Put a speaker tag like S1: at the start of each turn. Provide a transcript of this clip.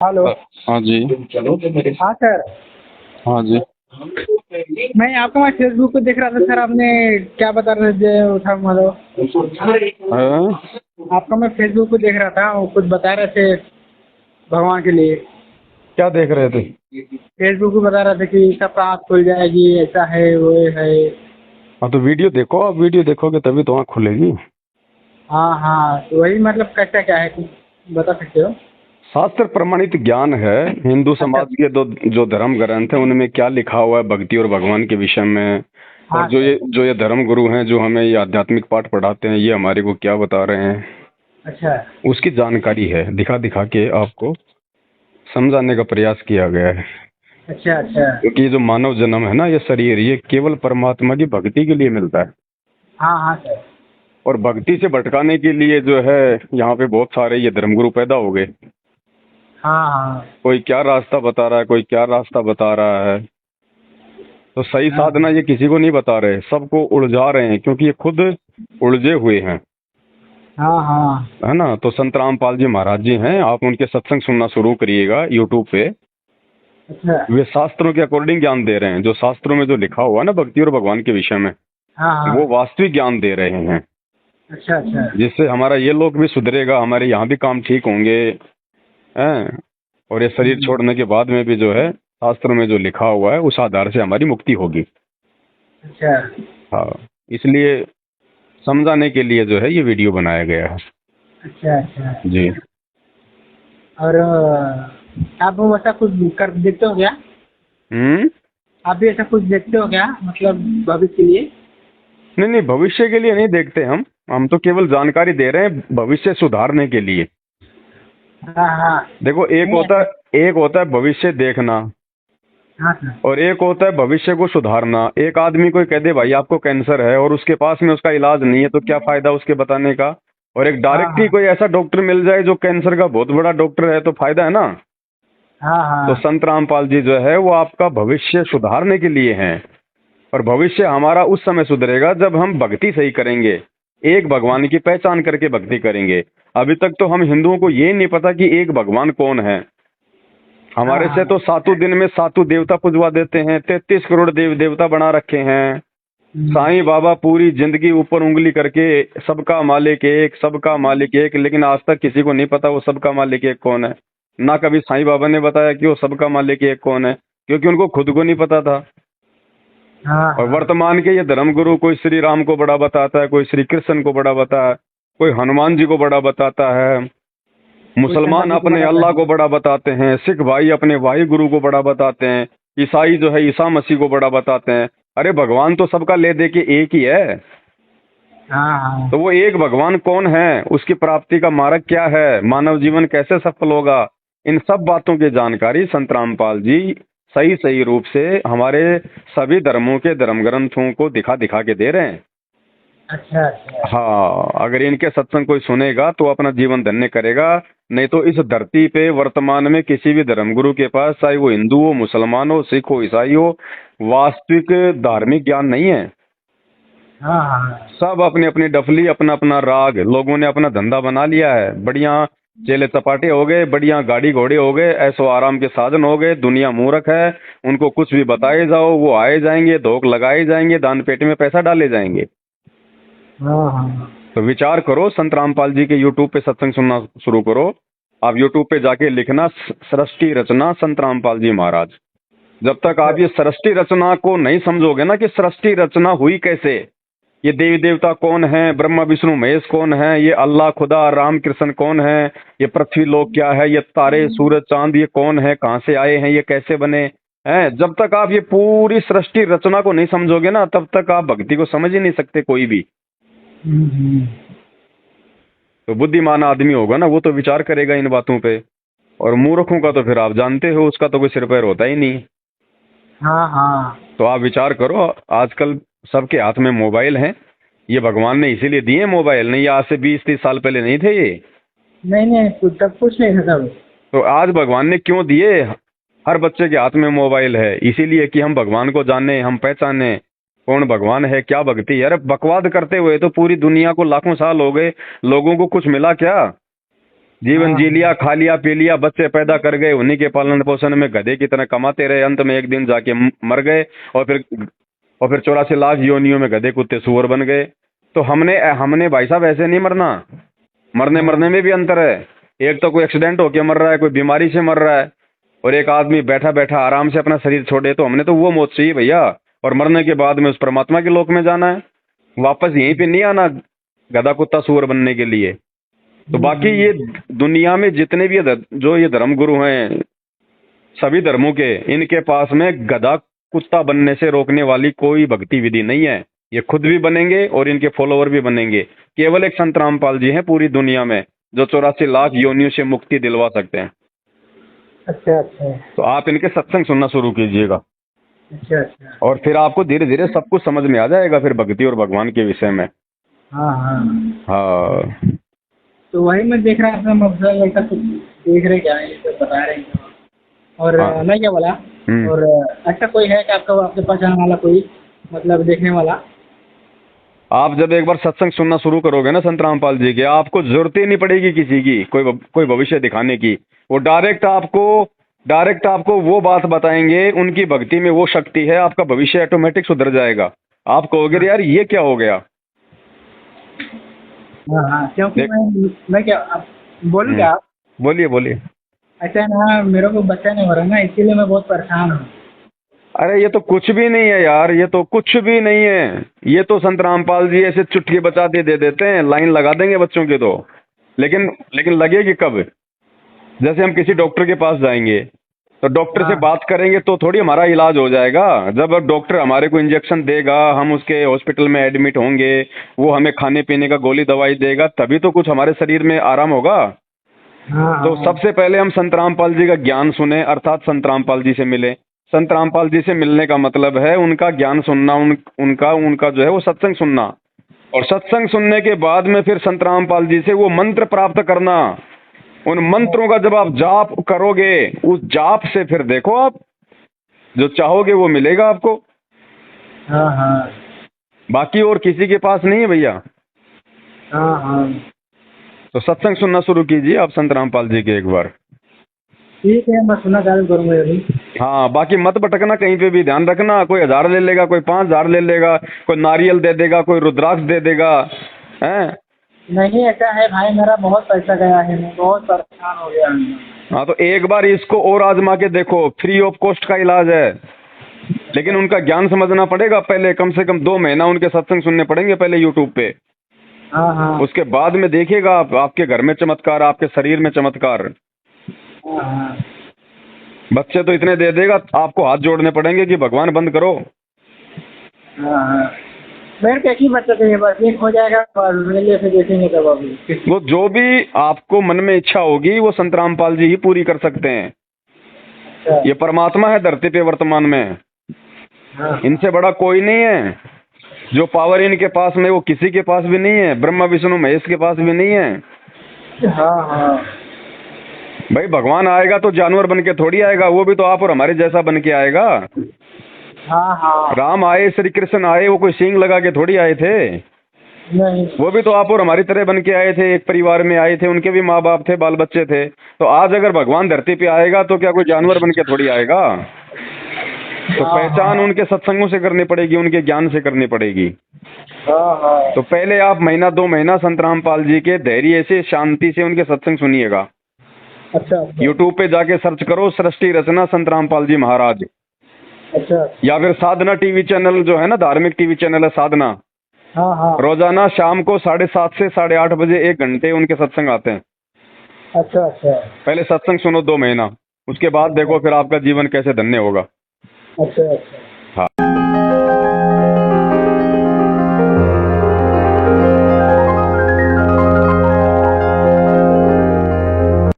S1: Hello.
S2: हाँ जी।
S1: हाँ sir.
S2: हाँ जी।
S1: मैं फेसबुक पे देख रहा था सर, आपने क्या बता रहे थे था मतलब।
S2: हाँ?
S1: आपका मैं फेसबुक पे देख रहा था, वो कुछ बता रहे थे भगवान के लिए।
S2: क्या देख रहे थे?
S1: फेसबुक पे बता रहे थे कि सबका आँख खुल जाएगी, ऐसा है वो है।
S2: हाँ तो वीडियो देखो, आप वीडियो देखोगे तभी तो आँख खुलेगी।
S1: हाँ हाँ, तो वही मतलब कैसा क्या है, कुछ बता सकते हो?
S2: शास्त्र प्रमाणित ज्ञान है। हिंदू
S1: अच्छा।
S2: समाज के दो जो धर्म ग्रंथ है उनमें क्या लिखा हुआ है भक्ति और भगवान के विषय में। और
S1: हाँ
S2: जो
S1: सर।
S2: ये धर्म गुरु हैं जो हमें ये आध्यात्मिक पाठ पढ़ाते हैं ये हमारे को क्या बता रहे हैं
S1: अच्छा
S2: उसकी जानकारी है, दिखा दिखा के आपको समझाने का प्रयास किया गया है।
S1: अच्छा। अच्छा।
S2: क्योंकि ये जो मानव जन्म है ना, ये शरीर ये केवल परमात्मा की भक्ति के लिए मिलता है।
S1: हाँ हाँ सर।
S2: और भक्ति से भटकाने के लिए जो है यहाँ पे बहुत सारे ये धर्मगुरु पैदा हो गए।
S1: हाँ हाँ
S2: कोई क्या रास्ता बता रहा है, कोई क्या रास्ता बता रहा है। तो सही
S1: हाँ
S2: साधना ये किसी को नहीं बता रहे, सबको उलझा रहे हैं क्योंकि ये खुद उलझे हुए हैं।
S1: हाँ हाँ।
S2: है ना? तो संत रामपाल जी महाराज जी हैं, आप उनके सत्संग सुनना शुरू करिएगा यूट्यूब पे।
S1: अच्छा।
S2: वे शास्त्रों के अकॉर्डिंग ज्ञान दे रहे हैं, जो शास्त्रों में जो लिखा हुआ है ना भक्ति और भगवान के विषय में,
S1: हाँ
S2: वो
S1: हाँ।
S2: वास्तविक ज्ञान दे रहे हैं।
S1: अच्छा अच्छा।
S2: जिससे हमारा ये लोग भी सुधरेगा, हमारे यहाँ भी काम ठीक होंगे। हैं? और ये शरीर
S1: हम्म।
S2: छोड़ने के बाद में भी जो है शास्त्र में जो लिखा हुआ है उस आधार से हमारी मुक्ति होगी।
S1: अच्छा
S2: हाँ, इसलिए समझाने के लिए जो है ये वीडियो बनाया गया है।
S1: अच्छा। अच्छा।
S2: जी।
S1: और आप वो ऐसा कुछ कर देखते हो क्या?
S2: हम्म।
S1: आप भी ऐसा कुछ देखते हो क्या, मतलब भविष्य के लिए?
S2: नहीं नहीं, भविष्य के लिए नहीं देखते हम तो केवल जानकारी दे रहे हैं भविष्य सुधारने के लिए।
S1: हाँ हाँ।
S2: देखो,
S1: नहीं ऐसा।
S2: एक होता है भविष्य देखना
S1: हाँ सर।
S2: और एक होता है भविष्य को सुधारना। एक आदमी कोई कह दे भाई आपको कैंसर है और उसके पास में उसका इलाज नहीं है तो क्या फायदा उसके बताने का। और एक
S1: हाँ
S2: डायरेक्ट ही
S1: हाँ
S2: कोई ऐसा डॉक्टर मिल जाए जो कैंसर का बहुत बड़ा डॉक्टर है तो फायदा है ना।
S1: हाँ
S2: तो
S1: हाँ।
S2: संत रामपाल जी जो है वो आपका भविष्य सुधारने के लिए हैं। और भविष्य हमारा उस समय सुधरेगा जब हम भक्ति सही करेंगे, एक भगवान की पहचान करके भक्ति करेंगे। अभी तक तो हम हिंदुओं को ये नहीं पता कि एक भगवान कौन है।
S1: हाँ
S2: हमारे से
S1: हाँ।
S2: तो सातों दिन में सातों देवता पुजवा देते हैं, 33 करोड़ देव देवता बना रखे हैं। साईं बाबा पूरी जिंदगी ऊपर उंगली करके सबका मालिक एक, सबका मालिक एक, लेकिन आज तक किसी को नहीं पता वो सबका मालिक एक कौन है। ना कभी साईं बाबा ने बताया कि वो सबका मालिक एक कौन है, क्योंकि उनको खुद को नहीं पता था।
S1: हाँ
S2: और
S1: हाँ।
S2: वर्तमान के ये धर्मगुरु कोई श्री राम को बड़ा बताता है, कोई श्री कृष्ण को बड़ा बताता है, कोई हनुमान जी को बड़ा बताता है,
S1: कोई शंकर
S2: मुसलमान
S1: जी को
S2: अपने
S1: बताता
S2: अल्लाह
S1: है।
S2: को बड़ा बताते हैं, सिख भाई अपने वाहि गुरु को बड़ा बताते हैं, ईसाई जो है ईसा मसीह को बड़ा बताते हैं। अरे भगवान तो सबका ले दे के एक ही है।
S1: हाँ हाँ।
S2: तो वो एक भगवान कौन है, उसकी प्राप्ति का मार्ग क्या है, मानव जीवन कैसे सफल होगा, इन सब बातों की जानकारी संत रामपाल जी सही सही रूप से हमारे सभी धर्मों के धर्म ग्रंथों को दिखा दिखा के दे रहे हैं।
S1: अच्छा अच्छा।
S2: हाँ, अगर इनके सत्संग कोई सुनेगा तो अपना जीवन धन्य करेगा। नहीं तो इस धरती पे वर्तमान में किसी भी धर्मगुरु के पास, चाहे वो हिंदू हो, मुसलमान हो, सिख हो, ईसाई हो, वास्तविक धार्मिक ज्ञान नहीं है।
S1: हाँ हाँ।
S2: सब अपनी अपनी डफली, अपना अपना राग, लोगों ने अपना धंधा बना लिया है। बढ़िया चेले चपाटे हो गए, बढ़िया गाड़ी घोड़े हो गए, ऐसो आराम के साधन हो गए। दुनिया मूर्ख है, उनको कुछ भी बताए जाओ वो आए जाएंगे, धोख लगाए जाएंगे, दान पेटी में पैसा डाले जाएंगे।
S1: हाँ हाँ।
S2: तो विचार करो, संत रामपाल जी के यूट्यूब पे सत्संग सुनना शुरू करो। आप यूट्यूब पे जाके लिखना सृष्टि रचना संत रामपाल जी महाराज। जब तक
S1: अच्छा।
S2: आप ये सृष्टि रचना को नहीं समझोगे ना कि सृष्टि रचना हुई कैसे, ये देवी देवता कौन है, ब्रह्मा विष्णु महेश कौन है, ये अल्लाह खुदा राम कृष्ण कौन है, ये पृथ्वी लोक क्या है, ये तारे सूरज चांद ये कौन है, कहाँ से आए हैं, ये कैसे बने हैं, जब तक आप ये पूरी सृष्टि रचना को नहीं समझोगे ना तब तक आप भक्ति को समझ ही नहीं सकते कोई भी।
S1: हम्म।
S2: तो बुद्धिमान आदमी होगा ना वो तो विचार करेगा इन बातों पे। और मूर्खों का तो फिर आप जानते हो, उसका तो कोई सिर पैर होता ही नहीं।
S1: हाँ हाँ।
S2: तो आप विचार करो, आजकल सबके हाथ में मोबाइल हैं। ये भगवान ने इसीलिए दिए मोबाइल, नहीं आज से 20-30 साल पहले नहीं थे ये।
S1: नहीं नहीं, तब कुछ नहीं था तब।
S2: तो आज भगवान ने क्यों दिए? हर बच्चे के हाथ में मोबाइल है इसीलिए कि हम भगवान को जाने, हम पहचाने कौन भगवान है, क्या भक्ति है। अरे बकवाद करते हुए तो पूरी दुनिया को लाखों साल हो गए, लोगों को कुछ मिला क्या? जीवन
S1: हाँ।
S2: जी लिया, खा लिया, पी लिया, बच्चे पैदा कर गए, उन्हीं के पालन पोषण में गधे की तरह कमाते रहे, अंत में एक दिन जाके मर गए और फिर 84 लाख योनियों में गधे कुत्ते सूअर बन गए। तो हमने हमने भाई साहब ऐसे नहीं मरना। मरने
S1: हाँ।
S2: मरने में भी अंतर है। एक तो कोई एक्सीडेंट होके मर रहा है, कोई बीमारी से मर रहा है, और एक आदमी बैठा बैठा आराम से अपना शरीर छोड़े। तो हमने तो वो मौत चाहिए भैया, और मरने के बाद में उस परमात्मा के लोक में जाना है, वापस यहीं पे नहीं आना गधा कुत्ता सूअर बनने के लिए। तो बाकी ये दुनिया में जितने भी जो ये धर्म गुरु हैं सभी धर्मों के, इनके पास में गधा कुत्ता बनने से रोकने वाली कोई भक्ति विधि नहीं है। ये खुद भी बनेंगे और इनके फॉलोवर भी बनेंगे। केवल एक संत रामपाल जी हैं पूरी दुनिया में जो 84 लाख योनियों से मुक्ति दिलवा सकते हैं।
S1: अच्छा अच्छा।
S2: तो आप इनके सत्संग सुनना शुरू कीजिएगा,
S1: अच्छा अच्छा।
S2: और फिर आपको धीरे धीरे सब कुछ समझ में आ जाएगा फिर भक्ति और भगवान के विषय में।
S1: हाँ हाँ।
S2: हाँ,
S1: तो वही मैं देख रहा था, मतलब ऐसा कुछ देख रहे क्या है, तो बता रहे हैं। और
S2: हाँ।
S1: मैं क्या बोला, और ऐसा कोई है कि आपका आपके पास आने वाला कोई, मतलब देखने वाला?
S2: आप जब एक बार सत्संग सुनना शुरू करोगे ना संत रामपाल जी के, आपको जरूरत ही नहीं पड़ेगी किसी की कोई भविष्य दिखाने की। वो डायरेक्ट आपको वो बात बताएंगे, उनकी भक्ति में वो शक्ति है, आपका भविष्य ऑटोमेटिक सुधर जाएगा। आप कहोगे यार ये क्या हो गया।
S1: हाँ हाँ, क्योंकि मैं क्या बोलूँ क्या?
S2: बोलिए बोलिए।
S1: ऐसा है ना, मेरे को बच्चा नहीं हो रहा ना, इसीलिए मैं बहुत परेशान हूँ।
S2: अरे ये तो कुछ भी नहीं है यार, ये तो कुछ भी नहीं है। ये तो संत रामपाल जी ऐसे चुटकी बचा दे देते हैं, लाइन लगा देंगे बच्चों के। तो लेकिन लगेगी कब? जैसे हम किसी डॉक्टर के पास जाएंगे तो डॉक्टर से बात करेंगे तो थोड़ी हमारा इलाज हो जाएगा। जब डॉक्टर हमारे को इंजेक्शन देगा, हम उसके हॉस्पिटल में एडमिट होंगे, वो हमें खाने पीने का गोली दवाई देगा, तभी तो कुछ हमारे शरीर में आराम होगा।
S1: हाँ
S2: तो सबसे पहले हम संत रामपाल जी का ज्ञान सुने, अर्थात संत रामपाल जी से मिले। संत रामपाल जी से मिलने का मतलब है उनका ज्ञान सुनना, उनका जो है वो सत्संग सुनना, और सत्संग सुनने के बाद में फिर संत रामपाल जी से वो मंत्र प्राप्त करना। उन मंत्रों का जब आप जाप करोगे, उस जाप से फिर देखो आप जो चाहोगे वो मिलेगा आपको।
S1: हाँ हाँ।
S2: बाकी और किसी के पास नहीं है भैया।
S1: हाँ हाँ।
S2: तो सत्संग सुनना शुरू कीजिए आप संत रामपाल जी के एक बार।
S1: ठीक है, मैं सुनना चालू करूँगा अभी।
S2: हाँ, बाकी मत भटकना कहीं पे भी, ध्यान रखना। कोई 1000 ले लेगा, कोई 5000 ले लेगा, कोई नारियल दे देगा, कोई रुद्राक्ष दे देगा, हैं?
S1: नहीं, ऐसा है भाई, मेरा बहुत पैसा गया है, मैं बहुत परेशान हो गया हूँ।
S2: हाँ, तो एक बार इसको और आजमा के देखो, फ्री ऑफ कॉस्ट का इलाज है। लेकिन उनका ज्ञान समझना पड़ेगा पहले, कम से कम 2 महीना उनके सत्संग सुनने पड़ेंगे पहले यूट्यूब पे।
S1: हाँ हाँ।
S2: उसके बाद में देखिएगा आप, आपके घर में चमत्कार, आपके शरीर में चमत्कार।
S1: हाँ हाँ।
S2: बच्चे तो इतने दे देगा, आपको हाथ जोड़ने पड़ेंगे कि भगवान बंद करो।
S1: हाँ हाँ। मेरे को एक ही बच्चा चाहिए, बस एक हो जाएगा और मेरे फिर देखेंगे तब अभी।
S2: वो जो भी आपको मन में इच्छा होगी वो संत रामपाल जी ही पूरी कर सकते हैं।
S1: अच्छा।
S2: ये परमात्मा है धरती पे वर्तमान में,
S1: हाँ
S2: इनसे बड़ा कोई नहीं है। जो पावर इनके पास में वो किसी के पास भी नहीं है, ब्रह्मा विष्णु महेश के पास भी नहीं है।
S1: हाँ हाँ।
S2: भाई भगवान आएगा तो जानवर बन के थोड़ी आएगा, वो भी तो आप और हमारे जैसा बन के आएगा।
S1: हाँ हाँ।
S2: राम आए, श्री कृष्ण आए, वो कोई सींग लगा के थोड़ी आए थे।
S1: नहीं।
S2: वो भी तो आप और हमारी तरह बन के आए थे, एक परिवार में आए थे, उनके भी माँ बाप थे, बाल बच्चे थे। तो आज अगर भगवान धरती पे आएगा तो क्या कोई जानवर बन के थोड़ी आएगा? तो पहचान उनके सत्संगों से करनी पड़ेगी, उनके ज्ञान से करनी पड़ेगी।
S1: हाँ हाँ।
S2: तो पहले आप महीना 2 महीना संत रामपाल जी के धैर्य से, शांति से उनके सत्संग सुनिएगा।
S1: अच्छा।
S2: यूट्यूब पे जाके सर्च करो सृष्टि रचना संत रामपाल जी महाराज,
S1: अच्छा।
S2: या फिर साधना टीवी चैनल जो है ना, धार्मिक टीवी चैनल है साधना।
S1: हाँ हाँ।
S2: रोजाना शाम को 7:30 से 8:30 बजे 1 घंटे उनके सत्संग आते हैं।
S1: अच्छा अच्छा।
S2: पहले सत्संग सुनो 2 महीना, उसके बाद देखो फिर आपका जीवन कैसे धन्य होगा।
S1: अच्छा अच्छा।
S2: हाँ।